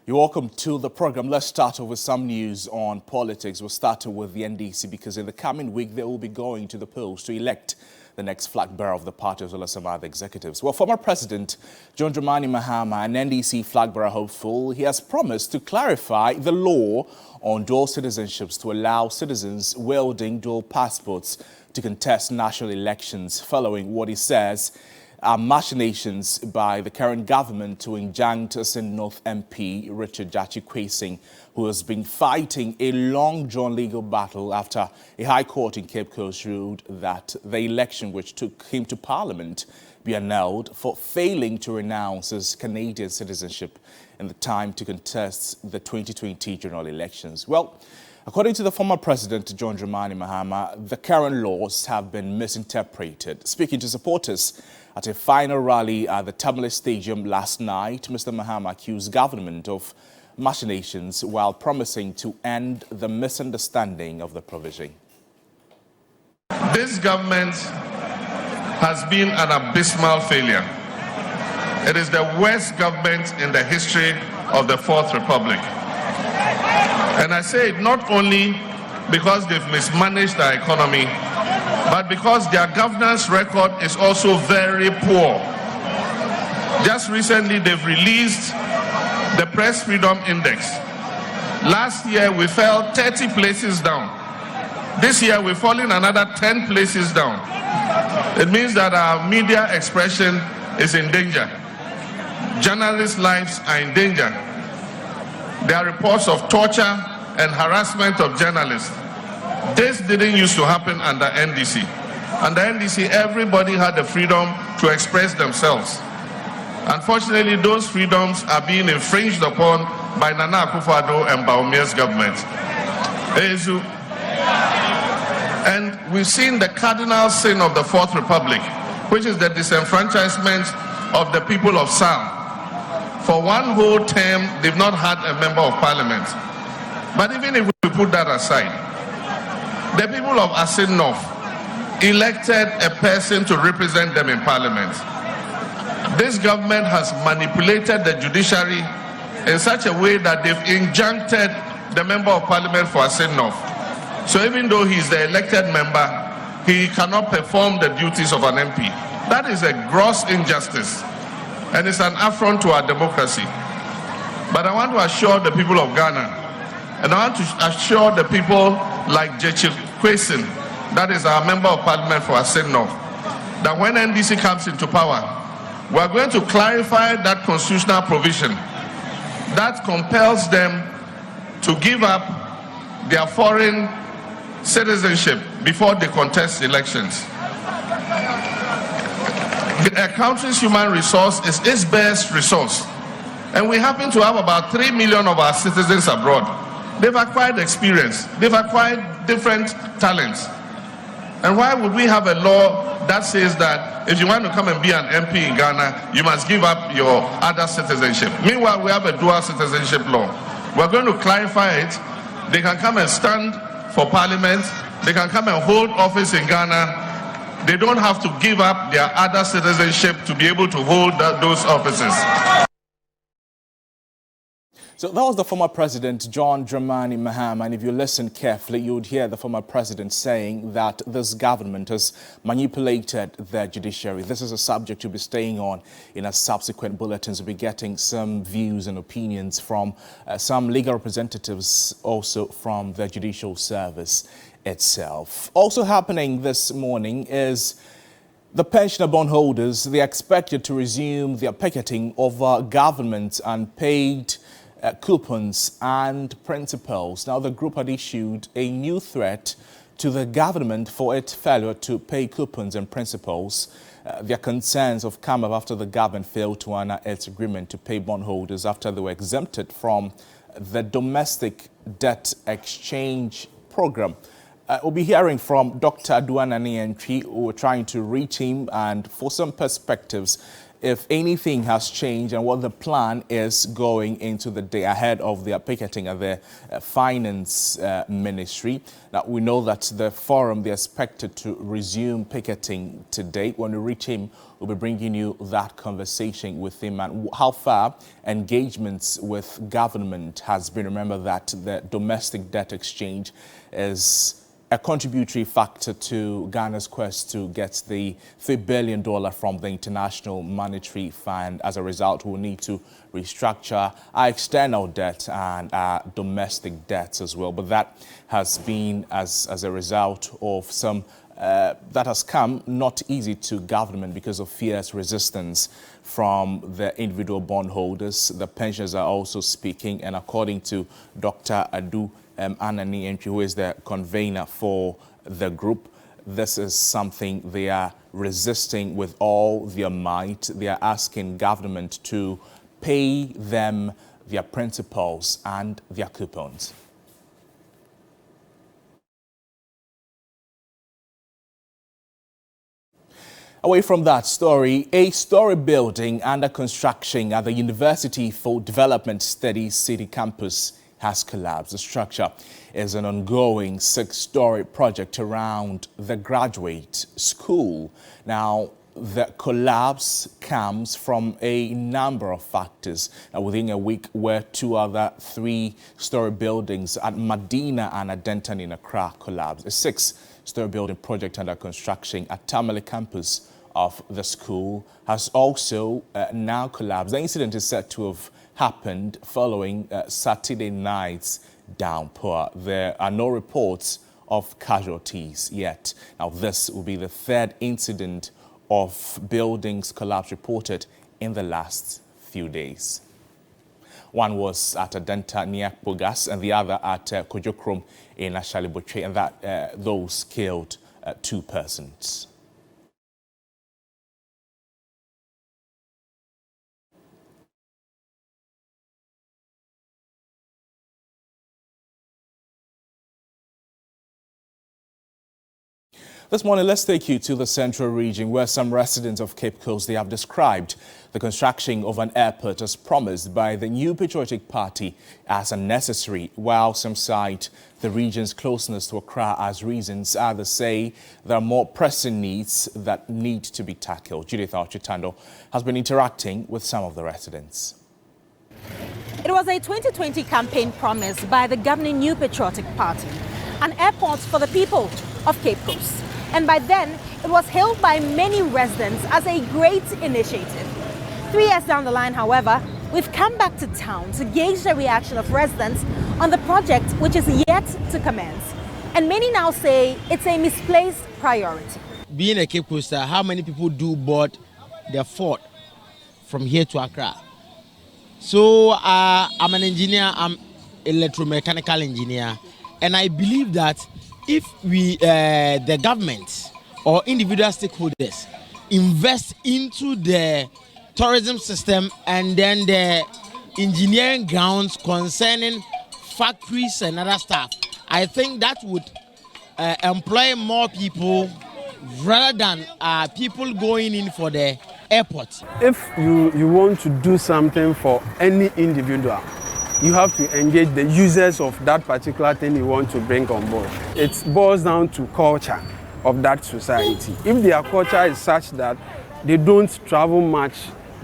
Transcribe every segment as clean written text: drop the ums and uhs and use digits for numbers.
You're welcome to the program. Let's start off with some news on politics. We'll start with the NDC because in the coming week, they will be going to the polls to elect the next flag bearer of the party as well as some other executives. Well, former President John Dramani Mahama, an NDC flag bearer hopeful, he has promised to clarify the law on dual citizenships to allow citizens wielding dual passports to contest national elections following what he says are machinations by the current government to injunct Asin North MP Richard Jachi, who has been fighting a long-drawn legal battle after a high court in Cape Coast ruled that the election which took him to Parliament be annulled for failing to renounce his Canadian citizenship in the time to contest the 2020 general elections. Well, according to the former President John Dramani Mahama, the current laws have been misinterpreted. Speaking to supporters at a final rally at the Tamale Stadium last night, Mr. Mahama accused government of machinations while promising to end the misunderstanding of the provision. This government has been an abysmal failure. It is the worst government in the history of the Fourth Republic. And I say it not only because they've mismanaged our economy, but because their governance record is also very poor. Just recently, they've released the Press Freedom Index. Last year, we fell 30 places down. This year, we're falling another 10 places down. It means that our media expression is in danger. Journalists' lives are in danger. There are reports of torture and harassment of journalists. This didn't used to happen under NDC. Under NDC, everybody had the freedom to express themselves. Unfortunately, those freedoms are being infringed upon by Nana Akufo-Addo and Baumier's government. And we've seen the cardinal sin of the Fourth Republic, which is the disenfranchisement of the people of SAL. For one whole term, they've not had a member of parliament. But even if we put that aside, the people of Asin North elected a person to represent them in parliament. This government has manipulated the judiciary in such a way that they've injuncted the member of parliament for Asin North. So even though he's the elected member, he cannot perform the duties of an MP. That is a gross injustice, and it's an affront to our democracy. But I want to assure the people of Ghana, and I want to assure the people like Judicial Services, that is our member of parliament for Asin North, that when NDC comes into power, we are going to clarify that constitutional provision that compels them to give up their foreign citizenship before they contest elections. A country's human resource is its best resource, and we happen to have about 3 million of our citizens abroad. They've acquired experience, they've acquired different talents. And why would we have a law that says that if you want to come and be an MP in Ghana, you must give up your other citizenship? Meanwhile, we have a dual citizenship law. We're going to clarify it. They can come and stand for parliament, they can come and hold office in Ghana. They don't have to give up their other citizenship to be able to hold those offices. So that was the former President John Dramani Mahama, and if you listen carefully, you would hear the former president saying that this government has manipulated the judiciary. This is a subject to be staying on in our subsequent bulletins. We'll be getting some views and opinions from some legal representatives, also from the Judicial Service itself. Also happening this morning is the pensioner bondholders. They are expected to resume their picketing over government unpaid coupons and principals. Now, the group had issued a new threat to the government for its failure to pay coupons and principals. Their concerns have come up after the government failed to honor its agreement to pay bondholders after they were exempted from the domestic debt exchange program. We'll be hearing from Dr. Dramani Entry, who are trying to reach him and for some perspectives if anything has changed and what the plan is going into the day ahead of their picketing at the Finance Ministry. Now, we know that the forum, they're expected to resume picketing today. When we reach him, we'll be bringing you that conversation with him and how far engagements with government has been. Remember that the domestic debt exchange is a contributory factor to Ghana's quest to get the $3 billion from the International Monetary Fund. As a result, we'll need to restructure our external debt and our domestic debts as well. But that has been as a result of some that has come not easy to government because of fierce resistance from the individual bondholders. The pensioners are also speaking, and according to Dr. Adu Anani, who is the convener for the group, this is something they are resisting with all their might. They are asking government to pay them their principals and their coupons. Away from that story, a story building under construction at the University for Development Studies City Campus has collapsed. The structure is an ongoing 6-story project around the graduate school. Now, the collapse comes from a number of factors. Within a week, where 2 other 3-story buildings at Medina and at Denton in Accra collapsed. A 6-story building project under construction at Tamale campus of the school has also now collapsed. The incident is said to have happened following Saturday night's downpour. There are no reports of casualties yet. Now, this will be the 3rd incident of buildings collapse reported in the last few days. One was at Adenta near Pogas and the other at Kojokrom in Ashaliboche, and that those killed 2 persons. This morning, let's take you to the central region where some residents of Cape Coast, they have described the construction of an airport as promised by the New Patriotic Party as unnecessary, while some cite the region's closeness to Accra as reasons. Others say there are more pressing needs that need to be tackled. Judith Architando has been interacting with some of the residents. It was a 2020 campaign promise by the governing New Patriotic Party, an airport for the people of Cape Coast. And by then, it was hailed by many residents as a great initiative. 3 years down the line, however, we've come back to town to gauge the reaction of residents on the project, which is yet to commence. And many now say it's a misplaced priority. Being a Cape Coaster, how many people do board the fort from here to Accra? So I'm an engineer, I'm electromechanical engineer, and I believe that if we, the government or individual stakeholders invest into the tourism system and then the engineering grounds concerning factories and other stuff, I think that would employ more people rather than people going in for the airport. If you want to do something for any individual, you have to engage the users of that particular thing you want to bring on board. It boils down to culture of that society. If their culture is such that they don't travel much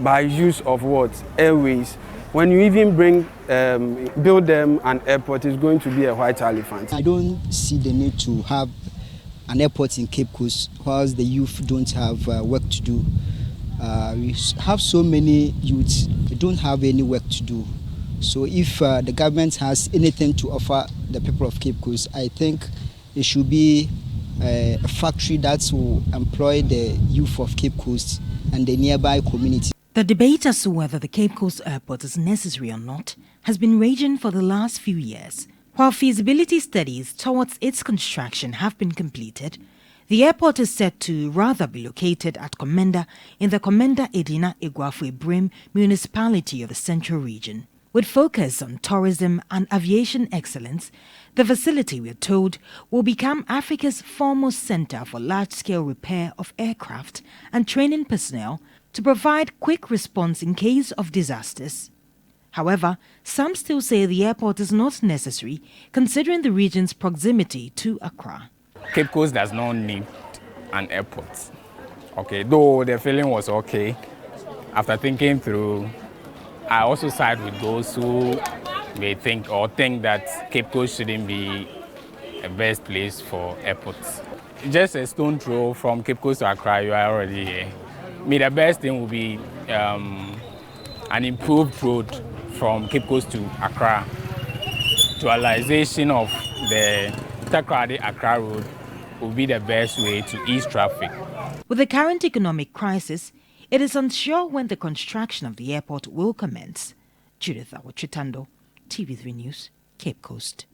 by use of what? Airways. When you even build them an airport, it's going to be a white elephant. I don't see the need to have an airport in Cape Coast whilst the youth don't have work to do. We have so many youths, they don't have any work to do. So if the government has anything to offer the people of Cape Coast, I think it should be a factory that will employ the youth of Cape Coast and the nearby community. The debate as to whether the Cape Coast Airport is necessary or not has been raging for the last few years. While feasibility studies towards its construction have been completed, the airport is said to rather be located at Komenda in the Komenda Edina Eguafu Brim municipality of the Central Region. With focus on tourism and aviation excellence, the facility, we are told, will become Africa's foremost center for large-scale repair of aircraft and training personnel to provide quick response in case of disasters. However, some still say the airport is not necessary considering the region's proximity to Accra. Cape Coast does not need an airport. Okay, though the feeling was okay. After thinking through, I also side with those who may think that Cape Coast shouldn't be a best place for airports. Just a stone throw from Cape Coast to Accra, you are already here. The best thing would be an improved road from Cape Coast to Accra. Dualization of the Takoradi-Accra road would be the best way to ease traffic. With the current economic crisis, it is unsure when the construction of the airport will commence. Judith Awachitando, TV3 News, Cape Coast.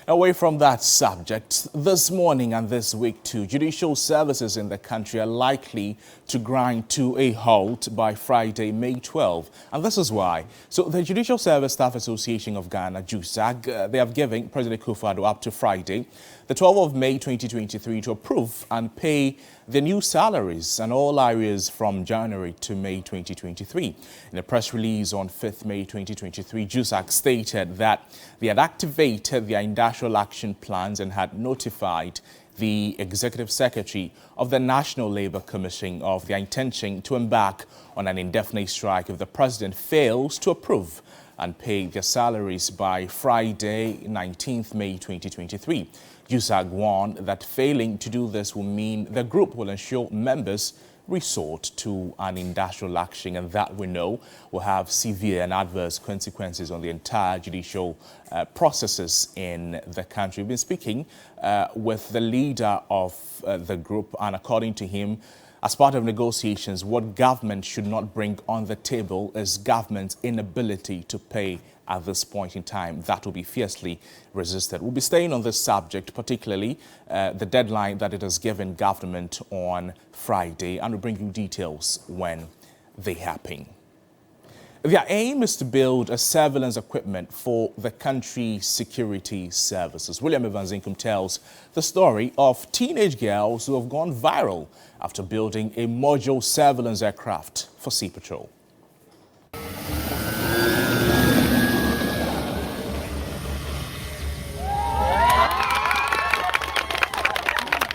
Away from that subject, this morning and this week too, judicial services in the country are likely to grind to a halt by Friday, May 12. And this is why. So the Judicial Service Staff Association of Ghana, JUSAG, they have given President Kufuor up to Friday, the 12th of May 2023, to approve and pay the new salaries and all areas from January to May 2023. In a press release on 5th May 2023, JUSAG stated that they had activated their industrial action plans and had notified the Executive Secretary of the National Labour Commission of their intention to embark on an indefinite strike if the President fails to approve and pay their salaries by Friday, 19th May 2023. JUSAG warned that failing to do this will mean the group will ensure members resort to an industrial action, and that we know will have severe and adverse consequences on the entire judicial processes in the country. We've been speaking with the leader of the group, and according to him, as part of negotiations, what government should not bring on the table is government's inability to pay at this point in time. That will be fiercely resisted. We'll be staying on this subject, particularly the deadline that it has given government on Friday, and we'll bring you details when they happen. Their aim is to build a surveillance equipment for the country's security services. William Evanzinkum tells the story of teenage girls who have gone viral after building a module surveillance aircraft for Sea Patrol.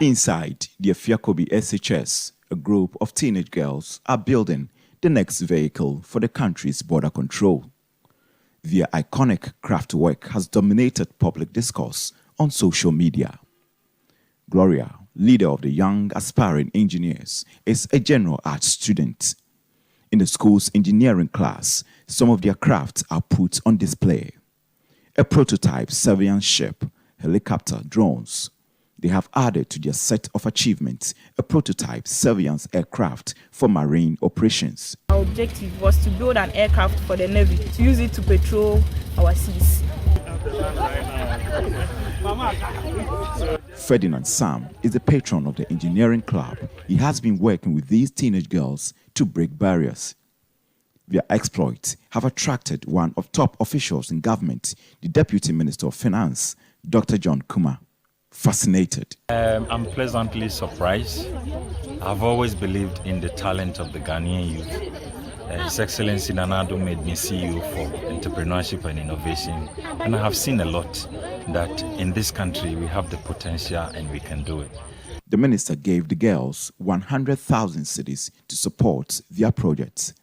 Inside the Afiakobi SHS, a group of teenage girls are building the next vehicle for the country's border control. Their iconic craft work has dominated public discourse on social media. Gloria, leader of the young aspiring engineers, is a general arts student. In the school's engineering class, some of their crafts are put on display. A prototype surveillance ship, helicopter, drones. They have added to their set of achievements a prototype surveillance aircraft for marine operations. Our objective was to build an aircraft for the Navy, to use it to patrol our seas. Ferdinand Sam is the patron of the engineering club. He has been working with these teenage girls to break barriers. Their exploits have attracted one of top officials in government, the Deputy Minister of Finance, Dr. John Kuma. Fascinated. I'm pleasantly surprised. I've always believed in the talent of the Ghanaian youth. His Excellency Nanado made me CEO for entrepreneurship and innovation, and I have seen a lot that in this country we have the potential and we can do it. The minister gave the girls 100,000 cedis to support their projects.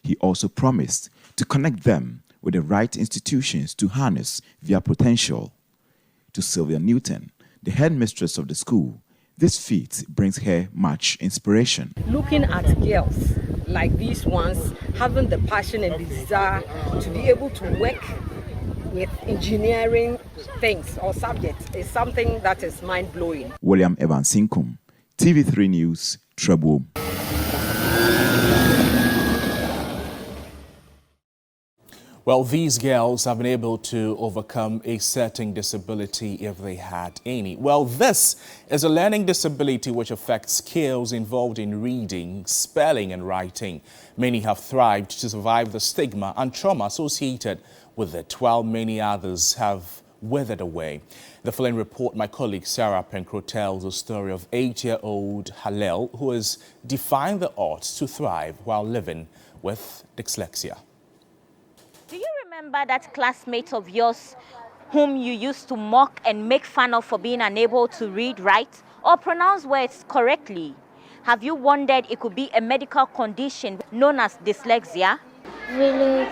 He also promised to connect them with the right institutions to harness their potential. To Sylvia Newton, the headmistress of the school, this feat brings her much inspiration. Looking at girls like these ones, having the passion and desire to be able to work with engineering things or subjects is something that is mind-blowing. William Evanzinkum, TV3 News, Trebu. Well, these girls have been able to overcome a certain disability if they had any. Well, this is a learning disability which affects skills involved in reading, spelling and writing. Many have thrived to survive the stigma and trauma associated with it, while many others have withered away. The following report, my colleague Sarah Penkro tells the story of 8-year-old Halel, who is defying the odds to thrive while living with dyslexia. Do you remember that classmate of yours whom you used to mock and make fun of for being unable to read, write, or pronounce words correctly? Have you wondered it could be a medical condition known as dyslexia? Village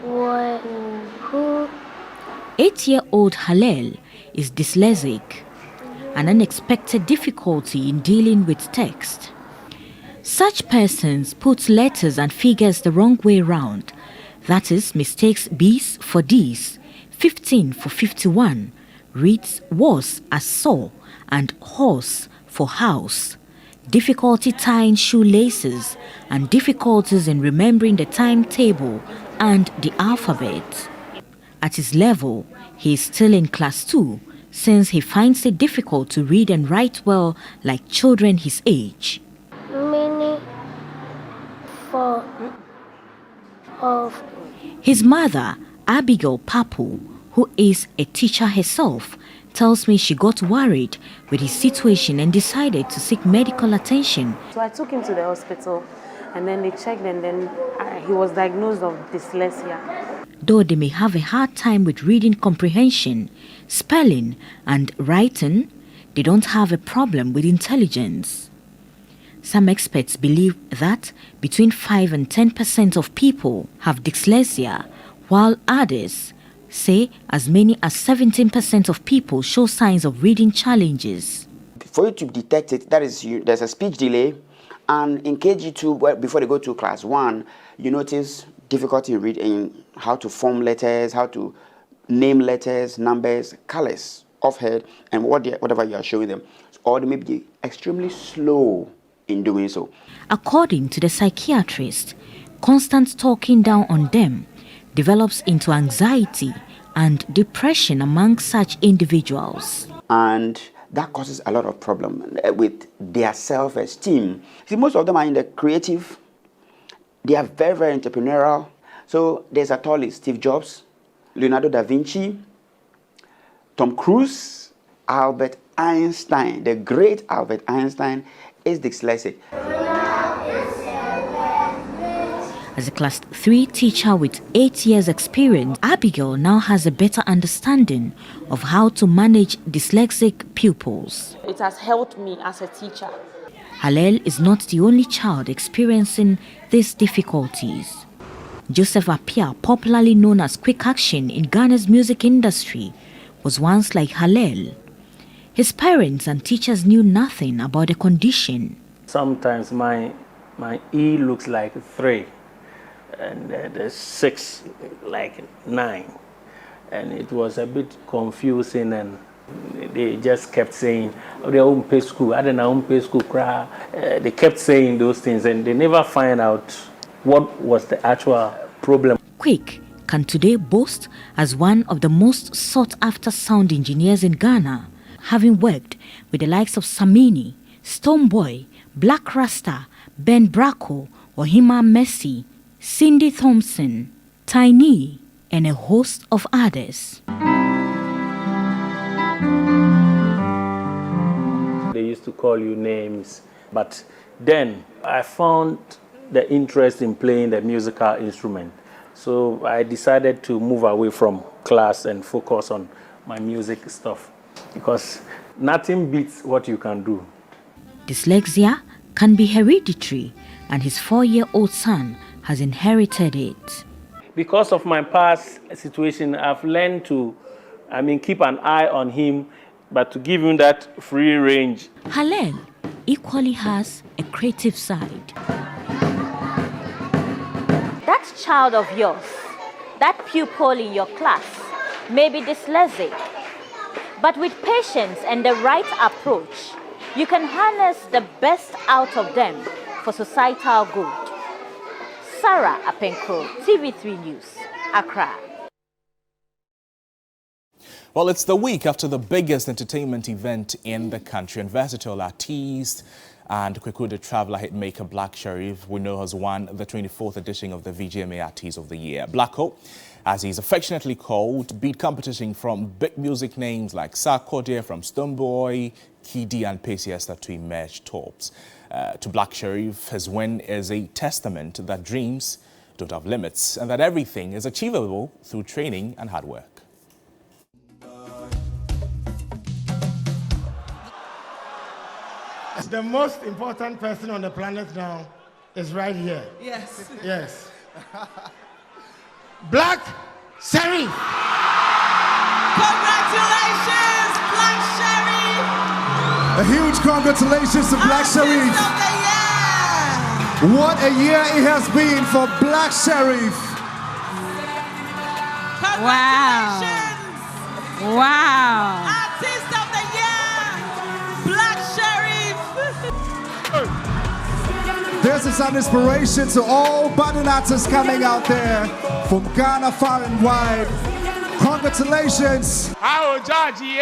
1. 8-year-old Halel is dyslexic, an unexpected difficulty in dealing with text. Such persons put letters and figures the wrong way round, that is, mistakes B's for D's, 15 for 51, reads was as saw, and horse for house, difficulty tying shoelaces, and difficulties in remembering the timetable and the alphabet. At his level, he is still in class 2, since he finds it difficult to read and write well like children his age. Many for of His mother, Abigail Papu, who is a teacher herself, tells me she got worried with his situation and decided to seek medical attention. So I took him to the hospital and then they checked and then he was diagnosed of dyslexia. Though they may have a hard time with reading comprehension, spelling and writing, they don't have a problem with intelligence. Some experts believe that between 5 and 10% of people have dyslexia, while others say as many as 17% of people show signs of reading challenges. For you to detect it, there's a speech delay, and in KG2, before they go to class 1, you notice difficulty in reading, how to form letters, how to name letters, numbers, colors of head, and whatever you are showing them. Or they may be extremely slow in doing so. According to the psychiatrist, constant talking down on them develops into anxiety and depression among such individuals. And that causes a lot of problem with their self-esteem. See, most of them are in the creative. They are very, very entrepreneurial. So there's a tall list: Steve Jobs, Leonardo da Vinci, Tom Cruise, Albert Einstein. The great Albert Einstein is dyslexic. As a class 3 teacher with 8 years experience, Abigail now has a better understanding of how to manage dyslexic pupils. It has helped me as a teacher. Halel is not the only child experiencing these difficulties. Joseph Appiah, popularly known as Quick Action in Ghana's music industry, was once like Halel. His parents and teachers knew nothing about the condition. Sometimes my E looks like 3. And the 6 like 9, and it was a bit confusing, and they just kept saying, "Oh, they won't pay school. I don't know, won't pay school." They kept saying those things, and they never find out what was the actual problem. Quick can today boast as one of the most sought-after sound engineers in Ghana, having worked with the likes of Samini, Stoneboy, Black Rasta, Ben Bracco, Ohima Messi, Cindy Thompson, Tiny, and a host of others. They used to call you names, but then I found the interest in playing the musical instrument. So I decided to move away from class and focus on my music stuff, because nothing beats what you can do. Dyslexia can be hereditary, and his 4-year-old son has inherited it. Because of my past situation, I've learned to, keep an eye on him, but to give him that free range. Halel equally has a creative side. That child of yours, that pupil in your class, may be dyslexic, but with patience and the right approach, you can harness the best out of them for societal good. Sarah Apenkro, TV3 News, Accra. Well, it's the week after the biggest entertainment event in the country, and versatile artist and Kwekude traveler hitmaker Black Sherif, we know, has won the 24th edition of the VGMA Artist of the Year. Blacko, as he's affectionately called, beat competition from big music names like Sarkodie from Stonebwoy, Kidi and Pacey to emerge tops. To Black Sherif, his win is a testament that dreams don't have limits and that everything is achievable through training and hard work. The most important person on the planet now is right here. Yes. Yes. Black Sherif. Congratulations, Black Sherif. A huge congratulations to Black Sherif. What a year it has been for Black Sherif. Wow. Wow. Artist of the year, Black Sherif. This is an inspiration to all budding artists coming out there from Ghana far and wide. Congratulations. Oh, Georgie,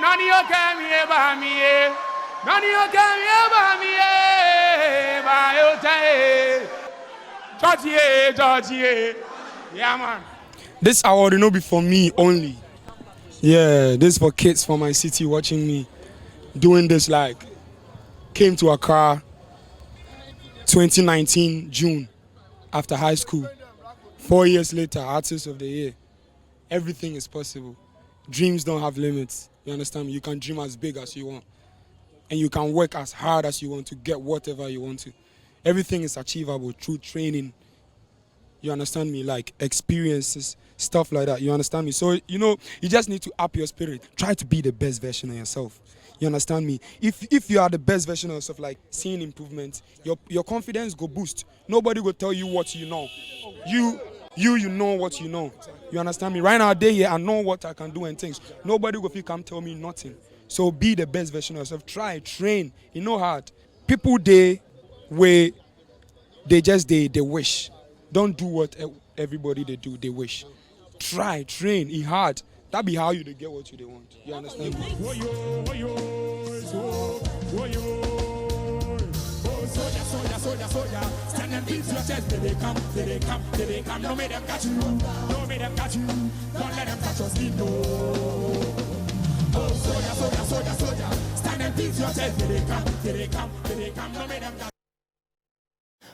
none of you came here by me. None of you came here by me. Georgie. Yeah, man. This award will not be for me only. Yeah, this is for kids from my city watching me doing this. Like, came to Accra 2019 June after high school. 4 years later, Artist of the Year. Everything is possible. Dreams don't have limits. You understand me? You can dream as big as you want. And you can work as hard as you want to get whatever you want to. Everything is achievable through training. You understand me? Like experiences, stuff like that. You understand me? So, you know, you just need to up your spirit. Try to be the best version of yourself. You understand me? If you are the best version of yourself, like seeing improvement, your confidence go boost. Nobody will tell you what you know. You know what you know. You understand me? Right now, I know what I can do and things. Nobody will come tell me nothing. So be the best version of yourself. Try, train. You know hard. People they wish. Don't do what everybody they do. They wish. Try, train. It's hard. That be how you get what you want. You understand me? Soldier. Stand and beat your chest. They come. No make them catch you. Don't let them touch your skin. Oh, soldier. Stand and beat your chest. They come. No make them catch you.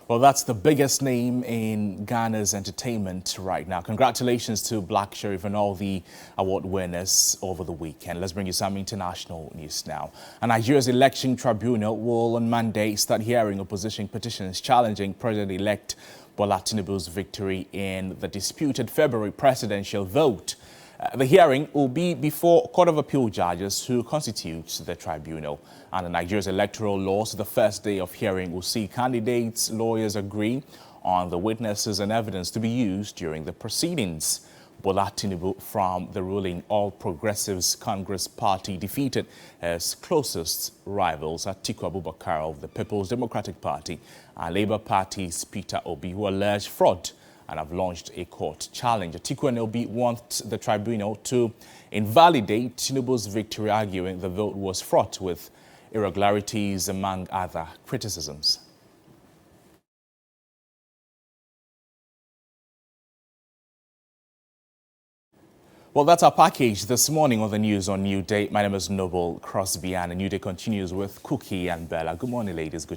Well, that's the biggest name in Ghana's entertainment right now. Congratulations to Black Sherif and all the award winners over the weekend. Let's bring you some international news now. And Nigeria's election tribunal will on Monday start hearing opposition petitions challenging President-elect Bola Tinubu's victory in the disputed February presidential vote. The hearing will be before Court of Appeal judges who constitutes the tribunal. Under Nigeria's electoral laws, the first day of hearing will see candidates' lawyers agree on the witnesses and evidence to be used during the proceedings. Bola Tinubu from the ruling All Progressives Congress Party defeated his closest rivals, Atiku Abubakar of the People's Democratic Party and Labour Party's Peter Obi, who alleged fraud and have launched a court challenge. Atiku and Obi want the tribunal to invalidate Tinubu's victory, arguing the vote was fraught with irregularities, among other criticisms. Well, that's our package this morning on the news on New Day. My name is Noble Crosby, and New Day continues with Cookie and Bella. Good morning, ladies. Good